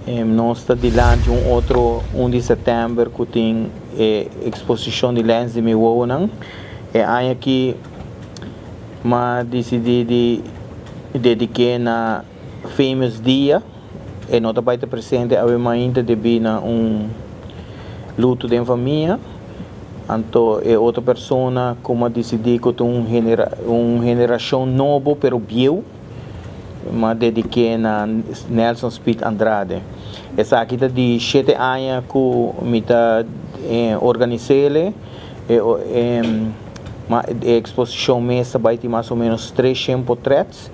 Nós está diante outro 1 de setembro que tem exposição de lentes de Miwonan. Aí aqui mas decidi de dedicar na famous dia e nota vai estar presente a ainda devido na luto de família. Então outra pessoa como decidi que tem geração nova pero bieu mas dediquei na Nelson Speed Andrade. Essa aqui está de 7 anos que me está organizando a exposição mesa vai ter mais ou menos 300 portretos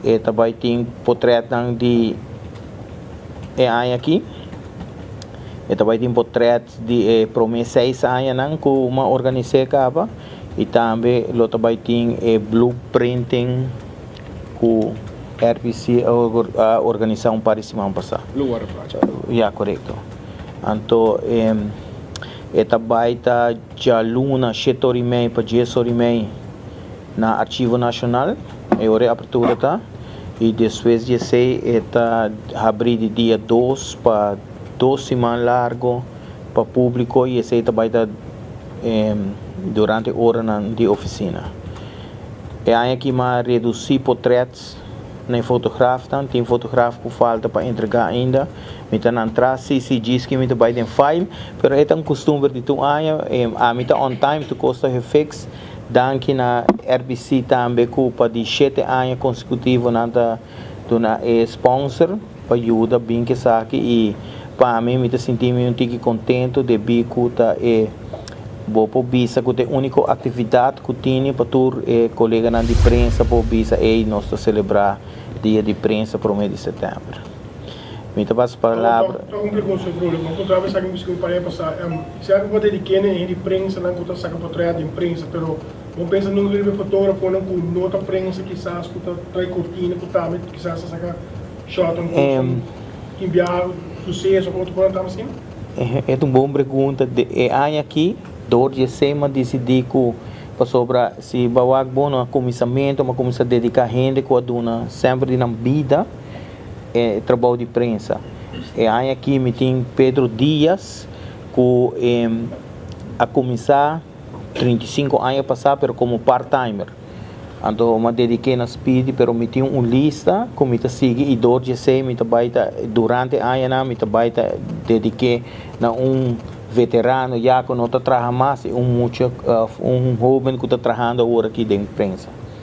e também tem portretos de ano aqui e também tem portretos de promessa 6 anos que uma organizei acaba e também lo também tem blueprinting que RPC a organização para semana passada. Luar Project. Yeah, correto. Então, também está já luna 7 horas e meia para 10 horas e meia na Arquivo Nacional, é hora de abertura tá. E depois de sei está abrir de dia 2 para 2 semanas largo para público e esse também está durante a hora de oficina. E aí aqui mais reduzir portretos nem fotógrafo, tem fotógrafo que falta para entregar ainda. Então, entrar se diz que me vai ter file, mas é um costume de tu aia, a mim on time tu custa refix, danke na RBC também culpa de 7 anos consecutivos na sponsor para ajuda bem que saque e para mim me senti um tique contente de bico tá Bopo bisa que a única atividade que tinha para tur colega de prensa por bisa é nós celebrar dia de prensa para o mês de setembro. Muito boas palavras. Uma pergunta sobre o problema. Quando eu sabe que para passar, se eu vou dedicar de prensa, não vou sacar portrait de prensa, mas eu penso num livro fotógrafo, não com nota prensa, quizás que trai cortina, que também quizás sacar shot, enviar sucesso, ou outra coisa assim. É uma boa pergunta. É aqui. Dorje sema decidi que para sobra se bawag bom no comissamento, uma comissão dedicar gente que aduna sempre na vida trabalho de prensa. Aí aqui me tem Pedro Dias que a começar 35 anos passar pero como part-timer. Então me dediquei na speed pero me tem lista que me sigue e Dorje sema me baita durante ano me baita dediquei na veterano já que não está trabalhando mais, um jovem que está trabalhando agora aqui dentro da imprensa.